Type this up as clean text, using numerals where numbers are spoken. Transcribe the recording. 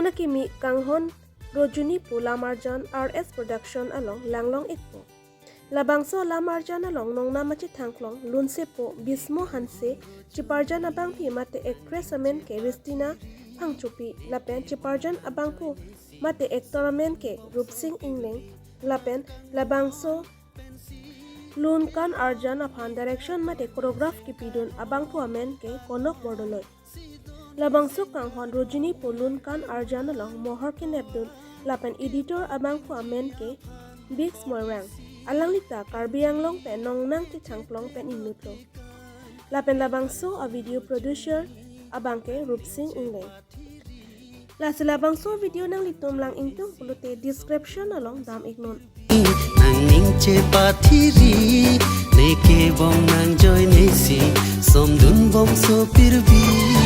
Labang na kimi Kanghon Rojoni po Arjan RS Production along langlong ikpo. Labang so Arjan along nong nama chitangklong lunse po bismo hanse chiparjan abang pi mate actress amen ke Ristina pangchupi lapen chiparjan abang po mate actor amen ke Rupsing Ingleng lapen labang so Lun kan Arjan aphan direction mate choreograph ki pidun abang po amen ke konok bordoloi. Labang so Kanghon Rojoni po Lun kan Arjan along mohor ke nepdun lapen editor abang po amen ke Big Smoyrang. Alang lita karbi ang long pen nong nang ti changplong pen inutlo. Lapen labang so a video producer abang ke Rupsing Ingleng. La labang so video nang litom lang ingtung pulute description along dam ignon. Nang ning che pathiri neke bong nang joy nesi somdun bong so pirbi